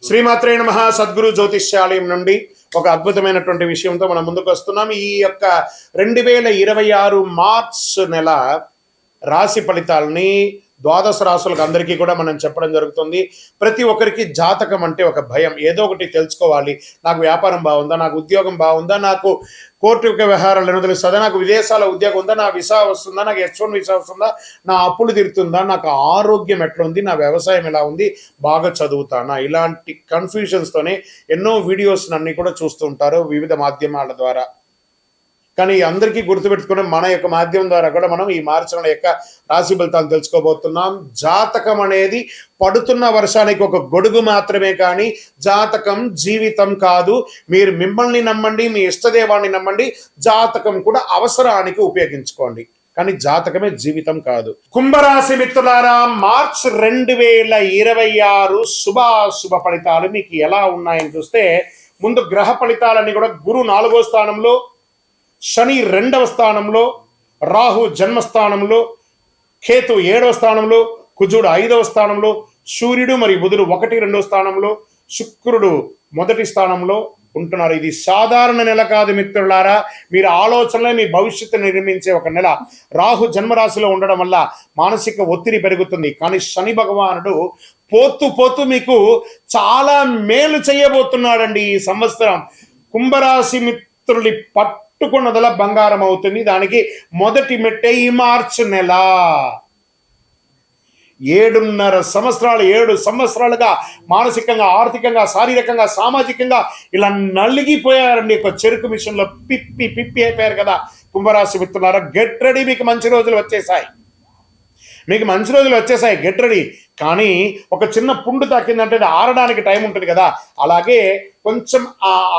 శ్రీమాత్రే నమః. సద్గురు జ్యోతిష్యాలయం నుండి ఒక అద్భుతమైనటువంటి విషయంతో మనం ముందుకు వస్తున్నాం. ఈ యొక్క 2026 మార్చ్ నెల రాశి ఫలితాలని ద్వాదశ రాశులకు అందరికీ కూడా మనం చెప్పడం జరుగుతుంది. ప్రతి ఒక్కరికి జాతకం అంటే ఒక భయం, ఏదో ఒకటి తెలుసుకోవాలి. నాకు వ్యాపారం బాగుందా, నాకు ఉద్యోగం బాగుందా, నాకు కోర్టు వ్యవహారాలు ఏమో తెలుస్తుందా, నాకు విదేశాల ఉద్యోగం ఉందా, నా వీసా వస్తుందా, నాకు H1 వీసా వస్తుందా, నా అప్పులు తీరుతుందా, నాకు ఆరోగ్యం ఎట్లా ఉంది, నా వ్యవసాయం ఎలా ఉంది, బాగా చదువుతానా, ఇలాంటి కన్ఫ్యూజన్స్తోనే ఎన్నో వీడియోస్ అన్ని కూడా చూస్తూ ఉంటారు వివిధ మాధ్యమాల ద్వారా. కానీ అందరికీ గుర్తుపెట్టుకుని మన యొక్క మాధ్యమం ద్వారా కూడా మనం ఈ మార్చి నెల యొక్క రాశి ఫలితాలు తెలుసుకోబోతున్నాం. జాతకం అనేది పడుతున్న వర్షానికి ఒక గొడుగు మాత్రమే, కానీ జాతకం జీవితం కాదు. మీరు మిమ్మల్ని నమ్మండి, మీ ఇష్టదేవాన్ని నమ్మండి, జాతకం కూడా అవసరానికి ఉపయోగించుకోండి, కానీ జాతకమే జీవితం కాదు. కుంభరాశి మిత్రులారా, మార్చ్ 2026 శుభాశుభ ఫలితాలు మీకు ఎలా ఉన్నాయని చూస్తే, ముందు గ్రహ ఫలితాలన్నీ కూడా గురు 4వ స్థానంలో, శని 2వ స్థానంలో, రాహు జన్మస్థానంలో, కేతు 7వ స్థానంలో, కుజుడు 5వ స్థానంలో, సూర్యుడు మరియు బుధుడు 1, 2వ స్థానంలో, శుక్రుడు 1వ స్థానంలో ఉంటున్నారు. ఇది సాధారణ నెల కాదు మిత్రులారా. మీరు ఆలోచనలే మీ భవిష్యత్తు నిర్మించే ఒక నెల. రాహు జన్మరాశిలో ఉండడం వల్ల మానసిక ఒత్తిడి పెరుగుతుంది, కానీ శని భగవానుడు పోతూ మీకు చాలా మేలు చేయబోతున్నాడండి ఈ సంవత్సరం. కుంభరాశి మిత్రుడి పట్టుకున్నదల బంగారం అవుతుంది. దానికి మొదటి మెట్టే ఈ మార్చి నెల. 7 సంవత్సరాలుగా మానసికంగా, ఆర్థికంగా, శారీరకంగా, సామాజికంగా ఇలా నలిగిపోయారండి. ఒక చెరుకు మిషన్లో పిప్పి అయిపోయారు కదా కుంభరాశి మిత్రులారా. గెట్ రెడీ, మీకు మంచి రోజులు వచ్చేసాయి, గెట్ రెడీ. కానీ ఒక చిన్న పుండు తాకిందంటే అది ఆరడానికి టైం ఉంటుంది కదా, అలాగే కొంచెం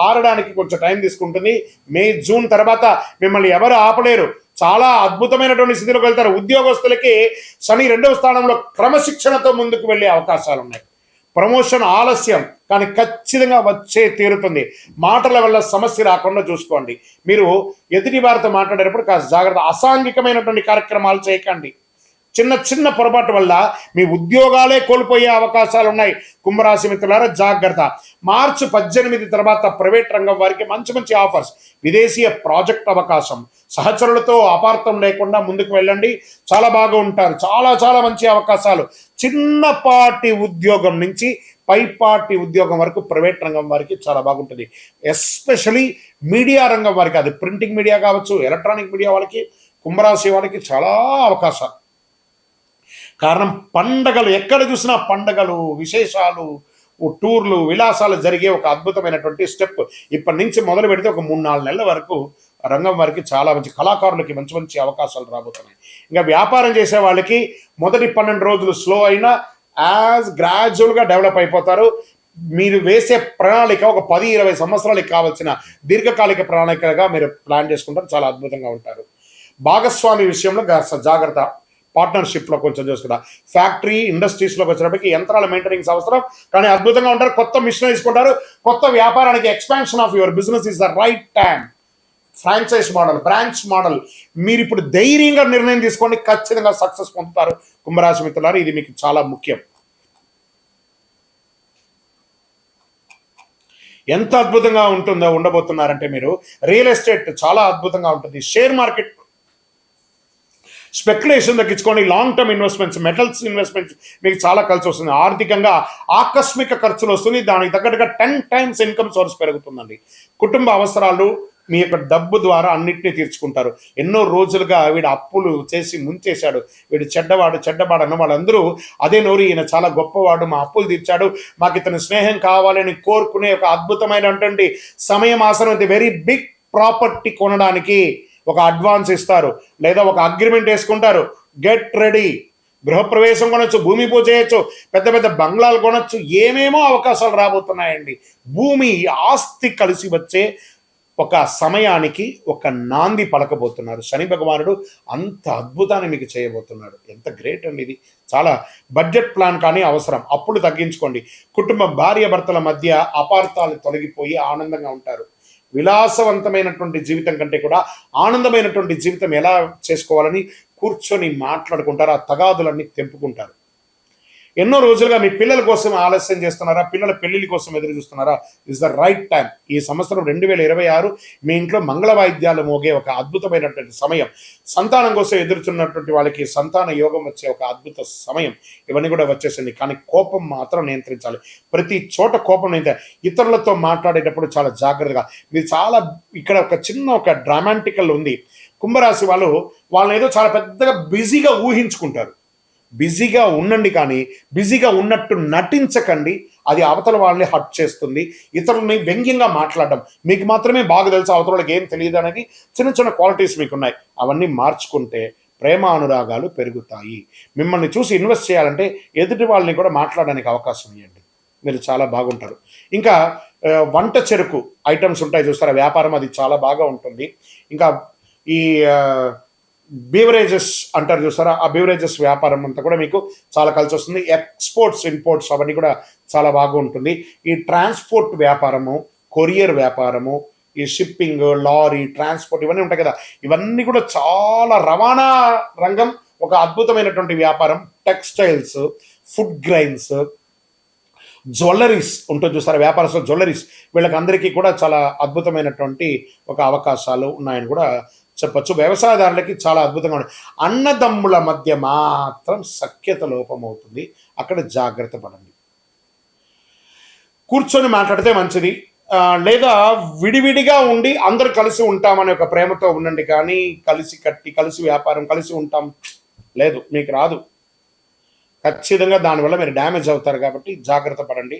ఆరడానికి కొంచెం టైం తీసుకుంటుంది. మే, జూన్ తర్వాత మిమ్మల్ని ఎవరు ఆపలేరు. చాలా అద్భుతమైనటువంటి స్థితిలోకి వెళ్తారు. ఉద్యోగస్తులకి శని 2వ స్థానంలో క్రమశిక్షణతో ముందుకు వెళ్ళే అవకాశాలు ఉన్నాయి. ప్రమోషన్ ఆలస్యం, కానీ ఖచ్చితంగా వచ్చే తీరుతుంది. మాటల వల్ల సమస్య రాకుండా చూసుకోండి. మీరు ఎదుటి వారితో మాట్లాడేటప్పుడు కాస్త జాగ్రత్త. అసాంఘికమైనటువంటి కార్యక్రమాలు చేయకండి. చిన్న పొరపాటు వల్ల మీ ఉద్యోగాలే కోల్పోయే అవకాశాలు ఉన్నాయి. కుంభరాశి మిత్రులారా జాగ్రత్త. మార్చి 18 తర్వాత ప్రైవేట్ రంగం వారికి మంచి ఆఫర్స్, విదేశీయ ప్రాజెక్ట్ అవకాశం, సహచరులతో అపార్థం లేకుండా ముందుకు వెళ్ళండి, చాలా బాగా ఉంటారు. చాలా మంచి అవకాశాలు. చిన్నపాటి ఉద్యోగం నుంచి పైపాటి ఉద్యోగం వరకు ప్రైవేట్ రంగం వారికి చాలా బాగుంటుంది. ఎస్పెషలీ మీడియా రంగం వారికి, అది ప్రింటింగ్ మీడియా కావచ్చు, ఎలక్ట్రానిక్ మీడియా వాళ్ళకి, కుంభరాశి వారికి చాలా అవకాశాలు. కారణం పండగలు, ఎక్కడ చూసినా పండగలు, విశేషాలు, టూర్లు, విలాసాలు జరిగే ఒక అద్భుతమైనటువంటి స్టెప్. ఇప్పటి నుంచి మొదలు పెడితే ఒక 3-4 నెలల వరకు రంగం వారికి చాలా మంచి, కళాకారులకి మంచి అవకాశాలు రాబోతున్నాయి. ఇంకా వ్యాపారం చేసే వాళ్ళకి మొదటి 12 రోజులు స్లో అయినా గ్రాడ్యువల్గా డెవలప్ అయిపోతారు. మీరు వేసే ప్రణాళిక ఒక 10-20 సంవత్సరాలకు కావాల్సిన దీర్ఘకాలిక ప్రణాళికగా మీరు ప్లాన్ చేసుకుంటారు. చాలా అద్భుతంగా ఉంటారు. భాగస్వామి విషయంలో జాగ్రత్త. పార్ట్నర్షిప్లో కొంచెం చూసుకుంటా. ఫ్యాక్టరీ, ఇండస్ట్రీస్లోకి వచ్చినప్పటికీ యంత్రాల మెయింటెనెన్స్ అవసరం, కానీ అద్భుతంగా ఉంటారు. కొత్త మిషన్ తీసుకుంటారు. కొత్త వ్యాపారానికి expansion of your business is the right time. Franchise model, branch model, మీరు ఇప్పుడు ధైర్యంగా నిర్ణయం తీసుకోండి, ఖచ్చితంగా సక్సెస్ పొందుతారు కుంభరాశి మిత్రులారు. ఇది మీకు చాలా ముఖ్యం. ఎంత అద్భుతంగా ఉండబోతున్నారంటే మీరు రియల్ ఎస్టేట్ చాలా అద్భుతంగా ఉంటుంది. షేర్ మార్కెట్ స్పెక్యులేషన్ తగ్గించుకోండి. Long term investments, metals investments మీకు చాలా కలిసి వస్తుంది. ఆర్థికంగా ఆకస్మిక ఖర్చులు వస్తుంది, దానికి తగ్గట్టుగా 10 times ఇన్కమ్ సోర్స్ పెరుగుతుందండి. కుటుంబ అవసరాలు మీ యొక్క డబ్బు ద్వారా అన్నింటినీ తీర్చుకుంటారు. ఎన్నో రోజులుగా వీడు అప్పులు చేసి ముంచేశాడు, వీడు చెడ్డవాడు అన్న వాళ్ళందరూ అదే నోరు, ఈయన చాలా గొప్పవాడు, మా అప్పులు తీర్చాడు, మాకు ఇతని స్నేహం కావాలని కోరుకునే ఒక అద్భుతమైనటువంటి సమయం ఆసనం. వెరీ బిగ్ ప్రాపర్టీ కొనడానికి ఒక అడ్వాన్స్ ఇస్తారు, లేదా ఒక అగ్రిమెంట్ వేసుకుంటారు. Get ready. గృహప్రవేశం కొనొచ్చు, భూమి పూజ చేయొచ్చు, పెద్ద బంగ్లాలు కొనొచ్చు, ఏమేమో అవకాశాలు రాబోతున్నాయండి. భూమి, ఆస్తి కలిసి వచ్చే ఒక సమయానికి ఒక నాంది పలకబోతున్నారు శని భగవానుడు. అంత అద్భుతాన్ని మీకు చేయబోతున్నాడు. ఎంత గ్రేట్ అండి ఇది. చాలా బడ్జెట్ ప్లాన్ కానీ అవసరం. అప్పులు తగ్గించుకోండి. కుటుంబం, భార్య భర్తల మధ్య అపార్థాలు తొలగిపోయి ఆనందంగా ఉంటారు. విలాసవంతమైనటువంటి జీవితం కంటే కూడా ఆనందమైనటువంటి జీవితం ఎలా చేసుకోవాలని కూర్చొని మాట్లాడుకుంటారు. ఆ తగాదులన్నీ తెంపుకుంటారు. ఎన్నో రోజులుగా మీ పిల్లల కోసం ఆలస్యం చేస్తున్నారా, పిల్లల పెళ్లిళ్ళ కోసం ఎదురు చూస్తున్నారా? Is the right time. ఈ సంవత్సరం 2026 మీ ఇంట్లో మంగళ వాయిద్యాలు మోగే ఒక అద్భుతమైనటువంటి సమయం. సంతానం కోసం ఎదురుచున్నటువంటి వాళ్ళకి సంతాన యోగం వచ్చే ఒక అద్భుత సమయం. ఇవన్నీ కూడా వచ్చేసింది. కానీ కోపం మాత్రం నియంత్రించాలి. ప్రతి చోట కోపం ఇతరులతో మాట్లాడేటప్పుడు చాలా జాగ్రత్తగా. మీరు చాలా ఇక్కడ ఒక డ్రామాటికల్ ఉంది. కుంభరాశి వాళ్ళని ఏదో చాలా పెద్దగా బిజీగా ఊహించుకుంటారు. బిజీగా ఉండండి, కానీ బిజీగా ఉన్నట్టు నటించకండి. అది అవతల వాళ్ళని హర్ట్ చేస్తుంది. ఇతరులని వ్యంగ్యంగా మాట్లాడడం, మీకు మాత్రమే బాగా తెలుసు, అవతల వాళ్ళకి ఏం తెలియదు అనేది చిన్న చిన్న క్వాలిటీస్ మీకున్నాయి. అవన్నీ మార్చుకుంటే ప్రేమ అనురాగాలు పెరుగుతాయి. మిమ్మల్ని చూసి ఇన్వెస్ట్ చేయాలంటే ఎదుటి వాళ్ళని కూడా మాట్లాడడానికి అవకాశం ఇవ్వండి. మీరు చాలా బాగుంటారు. ఇంకా వంట చెరుకు ఐటమ్స్ ఉంటాయి చూస్తారా, వ్యాపారం అది చాలా బాగా ఉంటుంది. ఇంకా ఈ బీవరేజెస్ అంటారు చూస్తారా, ఆ బీవరేజెస్ వ్యాపారం అంతా కూడా మీకు చాలా కలిసి వస్తుంది. ఎక్స్పోర్ట్స్ ఇంపోర్ట్స్ అవన్నీ కూడా చాలా బాగా ఉంటుంది. ఈ ట్రాన్స్పోర్ట్ వ్యాపారము, కొరియర్ వ్యాపారము, ఈ షిప్పింగ్, లారీ ట్రాన్స్పోర్ట్ ఇవన్నీ ఉంటాయి కదా, ఇవన్నీ కూడా చాలా రవాణా రంగం ఒక అద్భుతమైనటువంటి వ్యాపారం. టెక్స్టైల్స్, ఫుడ్ గ్రైన్స్, జ్యువెలరీస్ ఉంటుంది చూస్తారా, వ్యాపారస్తులు జ్యువెలరీస్, వీళ్ళకి అందరికీ కూడా చాలా అద్భుతమైనటువంటి ఒక అవకాశాలు ఉన్నాయని కూడా చెప్పచ్చు. వ్యవసాయదారులకి చాలా అద్భుతంగా ఉంటుంది. అన్నదమ్ముల మధ్య మాత్రం సఖ్యత లోపం అవుతుంది. అక్కడ జాగ్రత్త పడండి. కూర్చొని మాట్లాడితే మంచిది, లేదా విడివిడిగా ఉండి అందరు కలిసి ఉంటామనే ఒక ప్రేమతో ఉండండి. కానీ కలిసి వ్యాపారం కలిసి ఉంటాం లేదు, మీకు రాదు. ఖచ్చితంగా దానివల్ల మీరు డ్యామేజ్ అవుతారు. కాబట్టి జాగ్రత్త పడండి.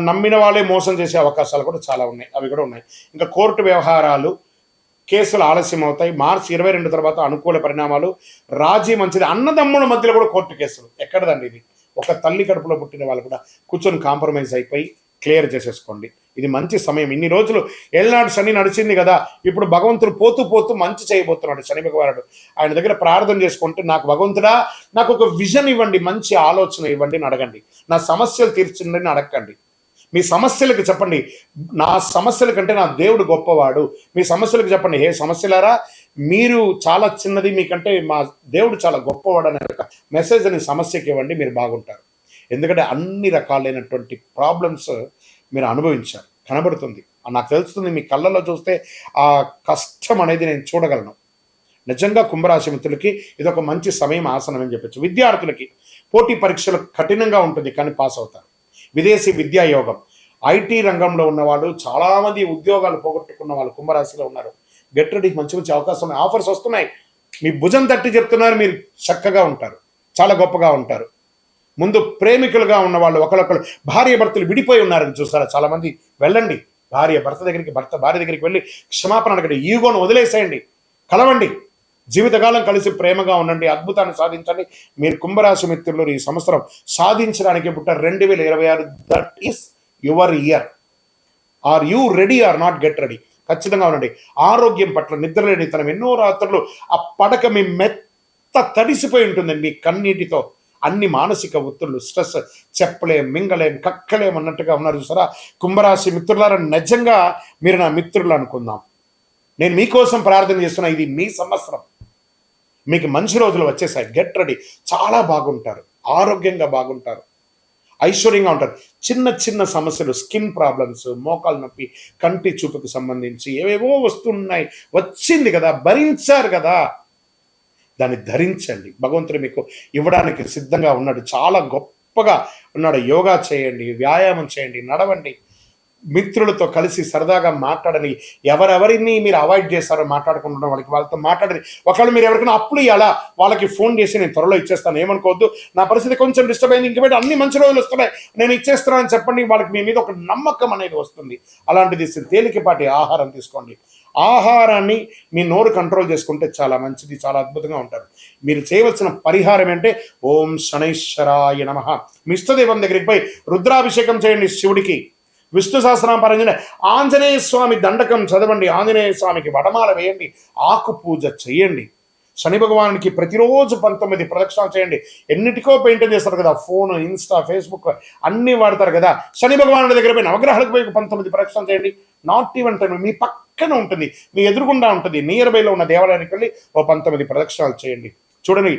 నమ్మిన వాళ్ళే మోసం చేసే అవకాశాలు కూడా చాలా ఉన్నాయి, అవి కూడా ఉన్నాయి. ఇంకా కోర్టు వ్యవహారాలు, కేసులు ఆలస్యం అవుతాయి. మార్చి 22 తర్వాత అనుకూల పరిణామాలు, రాజీ మంచిది. అన్నదమ్ముల మధ్యలో కూడా కోర్టు కేసులు ఎక్కడదండి ఇది. ఒక తల్లి కడుపులో పుట్టిన వాళ్ళు కూడా కూర్చొని కాంప్రమైజ్ అయిపోయి క్లియర్ చేసేసుకోండి. ఇది మంచి సమయం. ఇన్ని రోజులు ఏళ్ళనాడు శని నడిచింది కదా, ఇప్పుడు భగవంతుడు పోతూ పోతూ మంచి చేయబోతున్నాడు శని భగవానుడు. ఆయన దగ్గర ప్రార్థన చేసుకుంటే, నాకు భగవంతుడా నాకు ఒక విజన్ ఇవ్వండి, మంచి ఆలోచన ఇవ్వండి అని అడగండి. నా సమస్యలు తీర్చండి అని అడగండి. మీ సమస్యలకు చెప్పండి, నా సమస్యల కంటే నా దేవుడు గొప్పవాడు. మీ సమస్యలకు చెప్పండి, హే సమస్యలారా మీరు చాలా చిన్నది, మీకంటే మా దేవుడు చాలా గొప్పవాడు అనే ఒక మెసేజ్ అని సమస్యకి ఇవ్వండి. మీరు బాగుంటారు. ఎందుకంటే అన్ని రకాలైనటువంటి ప్రాబ్లమ్స్ మీరు అనుభవించారు, కనబడుతుంది, నాకు తెలుస్తుంది. మీ కళ్ళల్లో చూస్తే ఆ కష్టం అనేది నేను చూడగలను. నిజంగా కుంభరాశి మిత్రులకి ఇది ఒక మంచి సమయం, ఆసనం అని చెప్పచ్చు. విద్యార్థులకి పోటీ పరీక్షలు కఠినంగా ఉంటుంది, కానీ పాస్ అవుతారు. విదేశీ విద్యా యోగం, ఐటీ రంగంలో ఉన్నవాళ్ళు, చాలామంది ఉద్యోగాలు పోగొట్టుకున్న వాళ్ళు కుంభరాశిలో ఉన్నారు. గెట్ రెడీ, మంచి మంచి అవకాశం ఉన్నాయి, ఆఫర్స్ వస్తున్నాయి. మీ భుజం తట్టి చెప్తున్నారు, మీరు చక్కగా ఉంటారు, చాలా గొప్పగా ఉంటారు. ముందు ప్రేమికులుగా ఉన్న వాళ్ళు ఒకళ్ళొకళ్ళు భార్య భర్తలు విడిపోయి ఉన్నారని చూస్తారా చాలామంది, వెళ్ళండి భర్త దగ్గరికి, భార్య దగ్గరికి వెళ్ళి క్షమాపణ అడగండి, ఈగోను వదిలేసేయండి, కలవండి, జీవితకాలం కలిసి ప్రేమగా ఉండండి, అద్భుతాన్ని సాధించండి. మీరు కుంభరాశి మిత్రులు ఈ సంవత్సరం సాధించడానికి పుట్టారు. 2026 that is your year. Are you ready or not? Get ready. ఖచ్చితంగా ఉండండి. ఆరోగ్యం పట్ల నిద్రలేనితనం, ఎన్నో రాత్రులు ఆ పడక మీ మెత్త తడిసిపోయి ఉంటుందండి మీ కన్నీటితో. అన్ని మానసిక ఒత్తిళ్ళు, స్ట్రెస్, చెప్పలేం, మింగలేం, కక్కలేం అన్నట్టుగా ఉన్నారు చూసారా కుంభరాశి మిత్రులారా. నిజంగా మీరు నా మిత్రులు అనుకుందాం. నేను మీకోసం ప్రార్థన చేస్తున్నా. ఇది మీ సంవత్సరం, మీకు మంచి రోజులు వచ్చేసాయి. Get ready. చాలా బాగుంటారు, ఆరోగ్యంగా బాగుంటారు, ఐశ్వర్యంగా ఉంటారు. చిన్న చిన్న సమస్యలు, స్కిన్ ప్రాబ్లమ్స్, మోకాలు నొప్పి, కంటి చూపుకు సంబంధించి ఏవేవో వస్తున్నాయి. వచ్చింది కదా, భరించారు కదా, దాన్ని ధరించండి. భగవంతుడు మీకు ఇవ్వడానికి సిద్ధంగా ఉన్నాడు, చాలా గొప్పగా ఉన్నాడు. యోగా చేయండి, వ్యాయామం చేయండి, నడవండి, మిత్రులతో కలిసి సరదాగా మాట్లాడని. ఎవరెవరిని మీరు అవాయిడ్ చేస్తారో మాట్లాడుకుంటున్న వాళ్ళతో మాట్లాడని. ఒకవేళ మీరు ఎవరికైనా అప్పులు ఇవ్వాలా, వాళ్ళకి ఫోన్ చేసి నేను త్వరలో ఇచ్చేస్తాను, ఏమనుకోవద్దు, నా పరిస్థితి కొంచెం డిస్టర్బ్ అయింది, ఇంక అన్ని మంచి రోజులు వస్తున్నాయి, నేను ఇచ్చేస్తున్నానని చెప్పండి. వాళ్ళకి మీ మీద ఒక నమ్మకం అనేది వస్తుంది. అలాంటిది తేలికపాటి ఆహారం తీసుకోండి. ఆహారాన్ని మీ నోరు కంట్రోల్ చేసుకుంటే చాలా మంచిది, చాలా అద్భుతంగా ఉంటారు. మీరు చేయవలసిన పరిహారం ఏంటంటే, ఓం శనైశ్వరాయ నమః. మీ ఇష్టదైవం దగ్గరికి పోయి రుద్రాభిషేకం చేయండి శివుడికి. విష్ణు సహస్రనామం, ఆంజనేయ స్వామి దండకం చదవండి, ఆంజనేయ స్వామికి వడమాల వేయండి, ఆకు పూజ చేయండి. శని భగవానునికి ప్రతిరోజు 19 ప్రదక్షిణాలు చేయండి. ఎన్నిటికో పెయింటింగ్ చేస్తారు కదా, ఫోన్, ఇన్స్టా, ఫేస్బుక్ అన్నీ వాడతారు కదా. శని భగవానుడి దగ్గర పోయి నవగ్రహాలకు పోయి 19 ప్రదక్షిణాలు చేయండి. నాట్ ఈవెన్ టైం మీ పక్కన ఉంటుంది, మీ ఎదురుగుండా ఉంటుంది, నియర్ బైలో ఉన్న దేవాలయానికి వెళ్ళి 19 ప్రదక్షిణాలు చేయండి. చూడండి,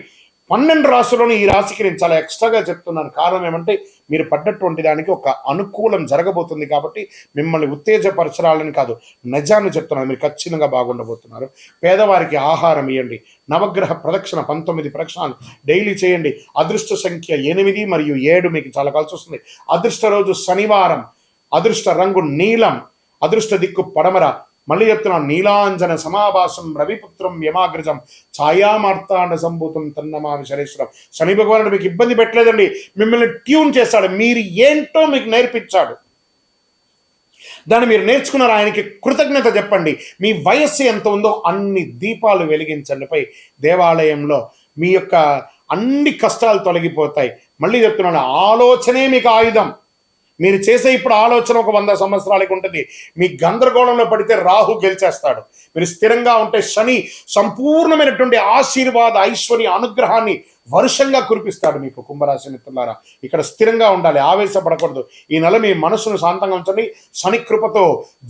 12 రాశుల్లోని ఈ రాశికి నేను చాలా ఎక్స్ట్రాగా చెప్తున్నాను. కారణం ఏమంటే మీరు పడ్డటువంటి దానికి ఒక అనుకూలం జరగబోతుంది కాబట్టి మిమ్మల్ని ఉత్తేజపరచరాలని కాదు, నిజాన్ని చెప్తున్నాను. మీరు ఖచ్చితంగా బాగుండబోతున్నారు. పేదవారికి ఆహారం ఇవ్వండి. నవగ్రహ ప్రదక్షిణ 19 ప్రదక్షిణాలు డైలీ చేయండి. అదృష్ట సంఖ్య 8 మరియు 7 మీకు చాలా కలిసి వస్తుంది. అదృష్ట రోజు శనివారం. అదృష్ట రంగు నీలం. అదృష్ట దిక్కు పడమర. మళ్ళీ చెప్తున్నాను, నీలాంజన సమాభాసం రవిపుత్రం యమాగ్రజం ఛాయామార్తాండ సంభూతం తన్నమామి శనేశ్వరం. శని భగవానుడు మీకు ఇబ్బంది పెట్టలేదండి, మిమ్మల్ని ట్యూన్ చేస్తాడు. మీరు ఏంటో మీకు నేర్పించాడు, దాన్ని మీరు నేర్చుకున్నారు. ఆయనకి కృతజ్ఞత చెప్పండి. మీ వయస్సు ఎంత ఉందో అన్ని దీపాలు వెలిగించండి పై దేవాలయంలో. మీ యొక్క అన్ని కష్టాలు తొలగిపోతాయి. మళ్ళీ చెప్తున్నాను, ఆలోచనే మీకు ఆయుధం. మీరు చేసే ఇప్పుడు ఆలోచన ఒక 100 సంవత్సరాలకి ఉంటుంది. మీ గందరగోళంలో పడితే రాహు గెలిచేస్తాడు. మీరు స్థిరంగా ఉంటే శని సంపూర్ణమైనటువంటి ఆశీర్వాద ఐశ్వర్య అనుగ్రహాన్ని వర్షంగా కురిపిస్తాడు మీకు. కుంభరాశి మిత్రులారా, ఇక్కడ స్థిరంగా ఉండాలి, ఆవేశపడకూడదు. ఈ నెల మీ మనసును శాంతంగా ఉంచండి. శని కృపతో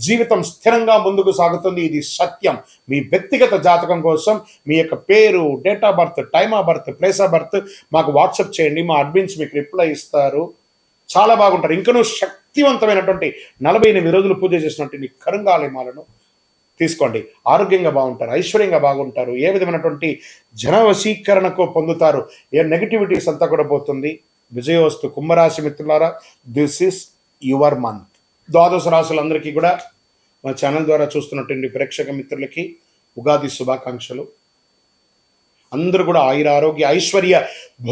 జీవితం స్థిరంగా ముందుకు సాగుతుంది. ఇది సత్యం. మీ వ్యక్తిగత జాతకం కోసం మీ యొక్క పేరు, date of birth, time of birth, place of birth మాకు వాట్సాప్ చేయండి. మా అడ్మిన్స్ మీకు రిప్లై ఇస్తారు. చాలా బాగుంటారు. ఇంకనూ శక్తివంతమైనటువంటి 48 రోజులు పూజ చేసినటువంటి కరుంగాలయమాలను తీసుకోండి. ఆరోగ్యంగా బాగుంటారు, ఐశ్వర్యంగా బాగుంటారు. ఏ విధమైనటువంటి జనవశీకరణకు పొందుతారు. ఏ నెగిటివిటీస్ అంతా కూడా పోతుంది. విజయోస్తు. కుంభరాశి మిత్రులారా, దిస్ ఈస్ యువర్ మంత్. ద్వాదశ రాశులందరికీ కూడా మా ఛానల్ ద్వారా చూస్తున్నటువంటి ప్రేక్షక మిత్రులకి ఉగాది శుభాకాంక్షలు. అందరూ కూడా ఆయుర ఆరోగ్య ఐశ్వర్య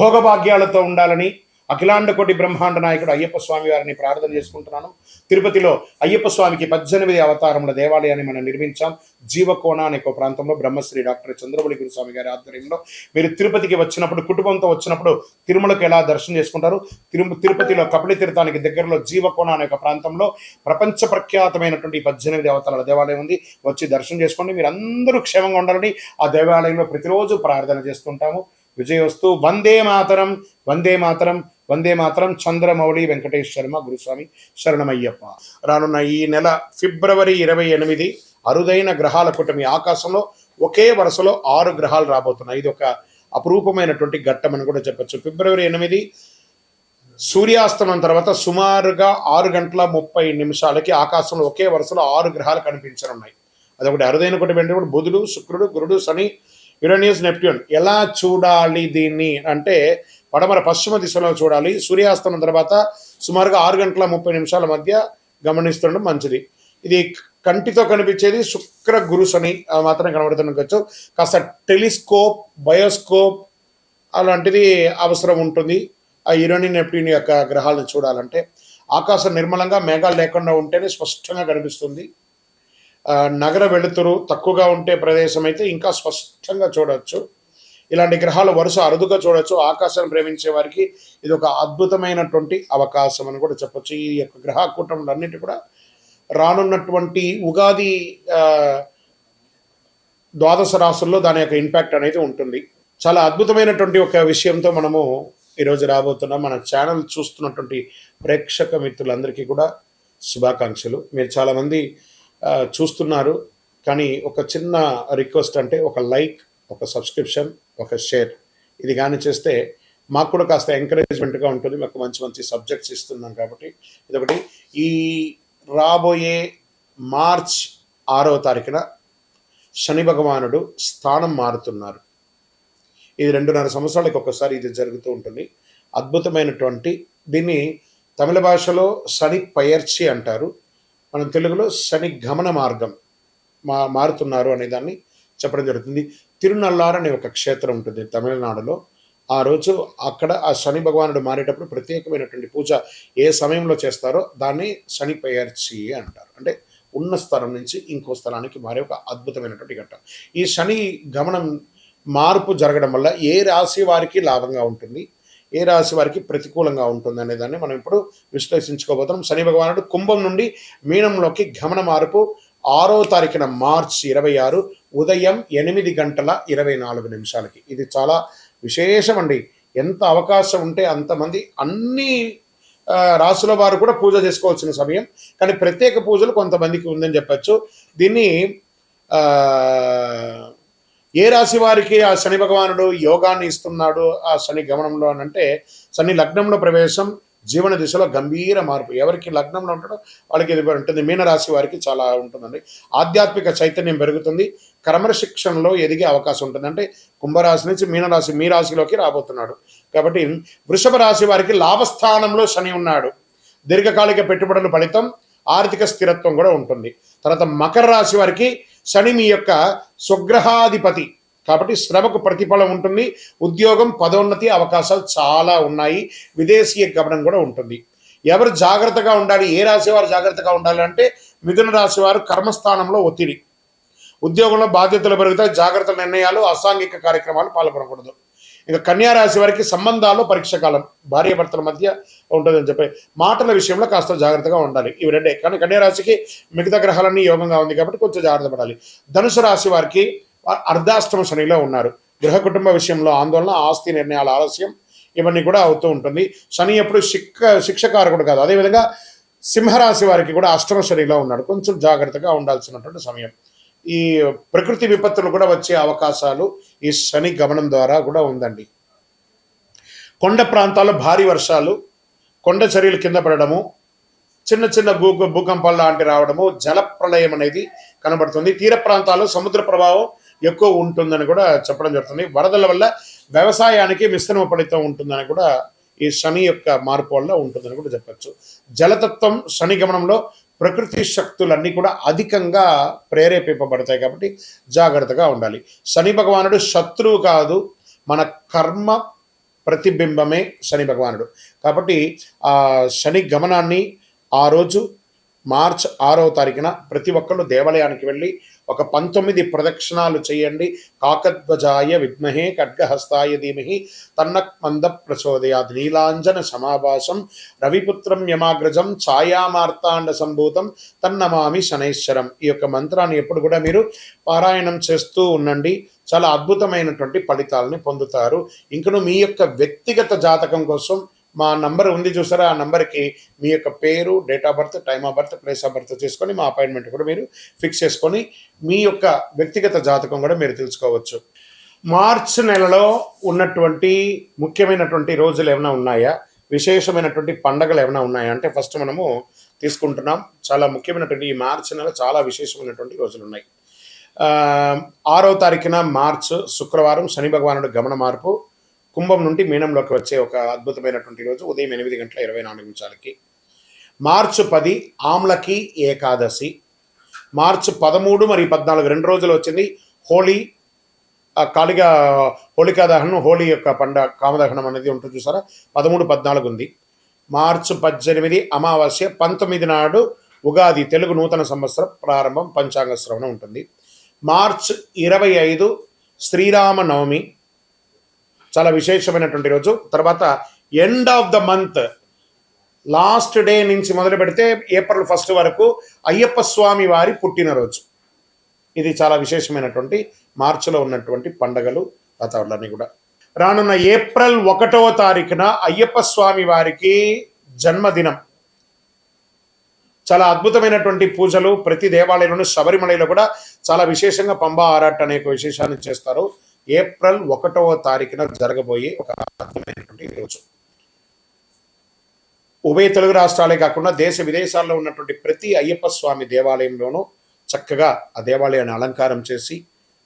భోగభాగ్యాలతో ఉండాలని అఖిలాండ కోటి బ్రహ్మాండ నాయకుడు అయ్యప్ప స్వామి వారిని ప్రార్థన చేసుకుంటున్నాను. తిరుపతిలో అయ్యప్ప స్వామికి 18 అవతారముల దేవాలయాన్ని మనం నిర్మించాం. జీవకోణ అనే ఒక ప్రాంతంలో బ్రహ్మశ్రీ డాక్టర్ చంద్రబలి గురుస్వామి గారి ఆధ్వర్యంలో. మీరు తిరుపతికి వచ్చినప్పుడు, కుటుంబంతో వచ్చినప్పుడు తిరుమలకు ఎలా దర్శనం చేసుకుంటారు? తిరుపతిలో కపిల తీర్థానికి దగ్గరలో జీవకోణ అనే ఒక ప్రాంతంలో ప్రపంచ ప్రఖ్యాతమైనటువంటి 18 అవతారాల దేవాలయం ఉంది. వచ్చి దర్శనం చేసుకోండి. మీరు అందరూ క్షేమంగా ఉండాలని ఆ దేవాలయంలో ప్రతిరోజు ప్రార్థన చేస్తుంటాము. విజయోస్తు. వందే మాతరం, వందే మాతరం, వందే మాతరం. చంద్రమౌళి వెంకటేష్ శర్మ గురుస్వామి శరణమయ్యప్ప. రానున్న ఈ నెల ఫిబ్రవరి 28 అరుదైన గ్రహాల కూటమి. ఆకాశంలో ఒకే వరుసలో 6 గ్రహాలు రాబోతున్నాయి. ఇది ఒక అపురూపమైనటువంటి ఘట్టం అని కూడా చెప్పచ్చు. ఫిబ్రవరి 8 సూర్యాస్తమం తర్వాత సుమారుగా 6:30 ఆకాశంలో ఒకే వరుసలో 6 గ్రహాలు కనిపించనున్నాయి. అదొకటి అరుదైన కూటమి. అంటే బుధుడు, శుక్రుడు, గురుడు, శని, యురేనియస్, నెప్ట్యూన్. ఎలా చూడాలి దీన్ని అంటే పడమర పశ్చిమ దిశలో చూడాలి. సూర్యాస్తమం తర్వాత సుమారుగా 6:30 మధ్య గమనిస్తుండడం మంచిది. ఇది కంటితో కనిపించేది శుక్ర, గురు, శని మాత్రమే కనబడుతుండొచ్చు. కాస్త టెలిస్కోప్, బయోస్కోప్ అలాంటిది అవసరం ఉంటుంది ఆ యురేనియస్, నెప్ట్యూన్ యొక్క గ్రహాలను చూడాలంటే. ఆకాశం నిర్మలంగా మేఘాలు లేకుండా ఉంటేనే స్పష్టంగా కనిపిస్తుంది. నగర వెలుతురు తక్కువగా ఉంటే ప్రదేశం అయితే ఇంకా స్పష్టంగా చూడవచ్చు. ఇలాంటి గ్రహాల వరుస అరుదుగా చూడవచ్చు. ఆకాశాన్ని ప్రేమించే వారికి ఇది ఒక అద్భుతమైనటువంటి అవకాశం అని కూడా చెప్పొచ్చు. ఈ యొక్క గ్రహ కూటములన్నిటి కూడా రానున్నటువంటి ఉగాది ద్వాదశ రాశుల్లో దాని యొక్క ఇంపాక్ట్ అనేది ఉంటుంది. చాలా అద్భుతమైనటువంటి ఒక విషయంతో మనము ఈరోజు రాబోతున్నాం. మన ఛానల్ చూస్తున్నటువంటి ప్రేక్షక మిత్రులందరికీ కూడా శుభాకాంక్షలు. మీరు చాలామంది చూస్తున్నారు, కానీ ఒక చిన్న రిక్వెస్ట్, అంటే ఒక లైక్, ఒక సబ్స్క్రిప్షన్, ఒక షేర్ ఇది కానీ చేస్తే మాకు కూడా కాస్త ఎంకరేజ్మెంట్గా ఉంటుంది. మాకు మంచి మంచి సబ్జెక్ట్స్ ఇస్తున్నాం కాబట్టి ఇదొకటి. ఈ రాబోయే మార్చ్ 6వ తారీఖున శని భగవానుడు స్థానం మారుతున్నారు. ఇది 2.5 సంవత్సరాలకు ఒకసారి ఇది జరుగుతూ ఉంటుంది. అద్భుతమైనటువంటి దీన్ని తమిళ భాషలో శని పయర్చి అంటారు. మనం తెలుగులో శని గమన మార్గం మారుతున్నారు అనే దాన్ని చెప్పడం జరుగుతుంది. తిరునల్లార్ అనే ఒక క్షేత్రం ఉంటుంది తమిళనాడులో. ఆ రోజు అక్కడ ఆ శని భగవానుడు మారేటప్పుడు ప్రత్యేకమైనటువంటి పూజ ఏ సమయంలో చేస్తారో దాన్ని శని పయర్చి అంటారు. అంటే ఉన్న స్థలం నుంచి ఇంకో స్థలానికి మారే ఒక అద్భుతమైనటువంటి ఘట్టం. ఈ శని గమనం మార్పు జరగడం వల్ల ఏ రాశి వారికి లాభంగా ఉంటుంది, ఏ రాశి వారికి ప్రతికూలంగా ఉంటుంది అనే దాన్ని మనం ఇప్పుడు విశ్లేషించుకోబోతున్నాం. శని భగవానుడు కుంభం నుండి మీనంలోకి గమన మార్పు 6వ తారీఖున మార్చి 26 ఉదయం 8:24 ఇది చాలా విశేషం అండి. ఎంత అవకాశం ఉంటే అంతమంది అన్ని రాసుల వారు కూడా పూజ చేసుకోవాల్సిన సమయం, కానీ ప్రత్యేక పూజలు కొంతమందికి ఉందని చెప్పచ్చు. దీన్ని ఏ రాశి వారికి ఆ శని భగవానుడు యోగాన్ని ఇస్తున్నాడు ఆ శని గమనంలో అని అంటే, శని లగ్నంలో ప్రవేశం జీవన దిశలో గంభీర మార్పు. ఎవరికి లగ్నంలో ఉంటాడో వాళ్ళకి ఇది ఉంటుంది. మీనరాశి వారికి చాలా ఉంటుందండి. ఆధ్యాత్మిక చైతన్యం పెరుగుతుంది. క్రమశిక్షణలో ఎదిగే అవకాశం ఉంటుంది. అంటే కుంభరాశి నుంచి మీనరాశి మీ రాశిలోకి రాబోతున్నాడు. కాబట్టి వృషభ రాశి వారికి లాభస్థానంలో శని ఉన్నాడు. దీర్ఘకాలిక పెట్టుబడుల ఫలితం, ఆర్థిక స్థిరత్వం కూడా ఉంటుంది. తర్వాత మకర రాశి వారికి శని మీ యొక్క స్వగ్రహాధిపతి కాబట్టి శ్రమకు ప్రతిఫలం ఉంటుంది. ఉద్యోగం, పదోన్నతి అవకాశాలు చాలా ఉన్నాయి. విదేశీయ గమనం కూడా ఉంటుంది. ఎవరు జాగ్రత్తగా ఉండాలి, ఏ రాశి వారు జాగ్రత్తగా ఉండాలి అంటే మిథున రాశి వారు కర్మస్థానంలో ఒత్తిడి, ఉద్యోగంలో బాధ్యతలు పెరుగుతాయి, జాగ్రత్త నిర్ణయాలు, అసాంఘిక కార్యక్రమాలు పాల్గొనకూడదు. ఇక కన్యా రాశి వారికి సంబంధాల్లో పరీక్ష కాలం, భార్యాభర్తల మధ్య ఉంటుందని చెప్పి మాటల విషయంలో కాస్త జాగ్రత్తగా ఉండాలి. ఇవి రెండే. కానీ కన్యా రాశికి మిగతా గ్రహాలన్నీ యోగంగా ఉంది కాబట్టి కొంచెం జాగ్రత్త పడాలి. ధనుసు రాశి వారికి అర్ధాష్టమ శనిలో ఉన్నారు. గృహ కుటుంబ విషయంలో ఆందోళన, ఆస్తి నిర్ణయాల ఆలస్యం ఇవన్నీ కూడా అవుతూ ఉంటుంది. శని ఎప్పుడు శిక్షకారకుడు కాదు. అదేవిధంగా సింహరాశి వారికి కూడా అష్టమ శనిలో ఉన్నాడు. కొంచెం జాగ్రత్తగా ఉండాల్సినటువంటి సమయం. ఈ ప్రకృతి విపత్తులు కూడా వచ్చే అవకాశాలు ఈ శని గమనం ద్వారా కూడా ఉందండి. కొండ ప్రాంతాల్లో భారీ వర్షాలు, కొండ చర్యలు కింద పడడము, చిన్న చిన్న భూకంపాలు లాంటి రావడము, జల ప్రళయం అనేది కనబడుతుంది. తీర ప్రాంతాల్లో సముద్ర ప్రభావం ఎక్కువ ఉంటుందని కూడా చెప్పడం జరుగుతుంది. వరదల వల్ల వ్యవసాయానికి మిశ్రమ ఫలితం ఉంటుందని కూడా ఈ శని యొక్క మార్పు వల్ల ఉంటుందని కూడా చెప్పచ్చు. జలతత్వం శని గమనంలో ప్రకృతి శక్తులన్నీ కూడా అధికంగా ప్రేరేపింపబడతాయి కాబట్టి జాగ్రత్తగా ఉండాలి. శని భగవానుడు శత్రువు కాదు, మన కర్మ ప్రతిబింబమే శని భగవానుడు. కాబట్టి ఆ శని గమనాన్ని ఆ రోజు మార్చ్ 6వ తారీఖున ప్రతి ఒక్కళ్ళు దేవాలయానికి వెళ్ళి ఒక 19 ప్రదక్షిణాలు చేయండి. కాకధ్వజాయ విద్మహే ఖడ్గహస్తాయ ధీమహి తన్నః మంద ప్రచోదయాత్. నీలాంజన సమాభాసం రవిపుత్రం యమాగ్రజం ఛాయామార్తాండ సంభూతం తన్నమామి శనైశ్వరం. ఈ యొక్క మంత్రాన్ని ఎప్పుడు కూడా మీరు పారాయణం చేస్తూ ఉండండి. చాలా అద్భుతమైనటువంటి ఫలితాలని పొందుతారు. ఇంకను మీ యొక్క వ్యక్తిగత జాతకం కోసం మా నంబర్ ఉంది చూసారా, ఆ నంబర్కి మీ యొక్క పేరు, date of birth, time of birth, place of birth చేసుకొని మా అపాయింట్మెంట్ కూడా మీరు ఫిక్స్ చేసుకొని మీ యొక్క వ్యక్తిగత జాతకం కూడా మీరు తెలుసుకోవచ్చు. మార్చ్ నెలలో ఉన్నటువంటి ముఖ్యమైనటువంటి రోజులు ఏమైనా ఉన్నాయా, విశేషమైనటువంటి పండగలు ఏమైనా ఉన్నాయా అంటే ఫస్ట్ మనము తీసుకుంటున్నాం. చాలా ముఖ్యమైనటువంటి ఈ మార్చ్ నెల చాలా విశేషమైనటువంటి రోజులు ఉన్నాయి. 6వ తారీఖున మార్చ్ శుక్రవారం శని భగవానుడు గమన మార్పు కుంభం నుండి మీనంలోకి వచ్చే ఒక అద్భుతమైనటువంటి రోజు ఉదయం 8:24 మార్చి 10 ఆమ్లకి ఏకాదశి. మార్చి 13 మరియు 14 2 రోజులు వచ్చింది హోలీ, కాళిగా హోళికా దహనం, హోలీ యొక్క పండుగ కామదహనం అనేది ఉంటుంది చూసారా, 13, 14 ఉంది. మార్చి 18 అమావాస్య, 19 నాడు ఉగాది, తెలుగు నూతన సంవత్సరం ప్రారంభం, పంచాంగ శ్రవణం ఉంటుంది. మార్చి 25 శ్రీరామ నవమి, చాలా విశేషమైనటువంటి రోజు. తర్వాత end of the month last day నుంచి మొదలు పెడితే ఏప్రిల్ 1 వరకు అయ్యప్ప స్వామి వారి పుట్టినరోజు. ఇది చాలా విశేషమైనటువంటి మార్చిలో ఉన్నటువంటి పండగలు వాతావరణాన్ని కూడా. రానున్న ఏప్రిల్ 1వ తారీఖున అయ్యప్ప స్వామి వారికి జన్మదినం. చాలా అద్భుతమైనటువంటి పూజలు ప్రతి దేవాలయంలోనూ, శబరిమలలో కూడా చాలా విశేషంగా పంబా ఆరాట్ అనే విశేషాన్ని చేస్తారు. ఏప్రిల్ 1వ తారీఖున జరగబోయే ఒక అద్భుతమైనటువంటి రోజు. ఉభయ తెలుగు రాష్ట్రాలే కాకుండా దేశ విదేశాల్లో ఉన్నటువంటి ప్రతి అయ్యప్ప స్వామి దేవాలయంలోనూ చక్కగా ఆ దేవాలయాన్ని అలంకారం చేసి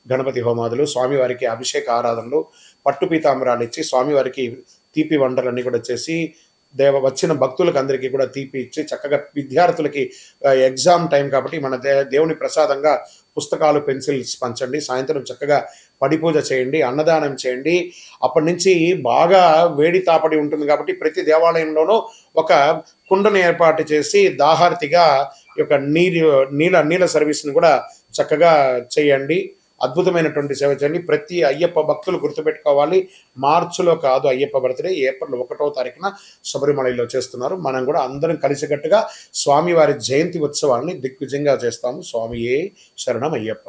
గణపతి హోమాదులు, స్వామివారికి అభిషేక ఆరాధనలు, పట్టు పీతాంబరాలు ఇచ్చి స్వామివారికి తీపి వంటలన్నీ కూడా చేసి వచ్చిన భక్తులకు అందరికీ కూడా తీపి ఇచ్చి చక్కగా విద్యార్థులకి ఎగ్జామ్ టైం కాబట్టి మన దేవుని ప్రసాదంగా పుస్తకాలు, పెన్సిల్స్ పంచండి. సాయంత్రం చక్కగా పడి పూజ చేయండి, అన్నదానం చేయండి. అప్పటి నుంచి బాగా వేడి తాపడి ఉంటుంది కాబట్టి ప్రతి దేవాలయంలోనూ ఒక కుండను ఏర్పాటు చేసి దాహార్తిగా ఈ యొక్క నీళ్ళ సర్వీస్ని కూడా చక్కగా చేయండి. అద్భుతమైనటువంటి సేవ చేయండి. ప్రతి అయ్యప్ప భక్తులు గుర్తుపెట్టుకోవాలి, మార్చిలో కాదు అయ్యప్ప బర్త్డే, ఏప్రిల్ 1వ తారీఖున శబరిమలలో చేస్తున్నారు. మనం కూడా అందరం కలిసికట్టుగా స్వామివారి జయంతి ఉత్సవాన్ని దిగ్విజయంగా చేస్తాము. స్వామియే శరణం అయ్యప్ప.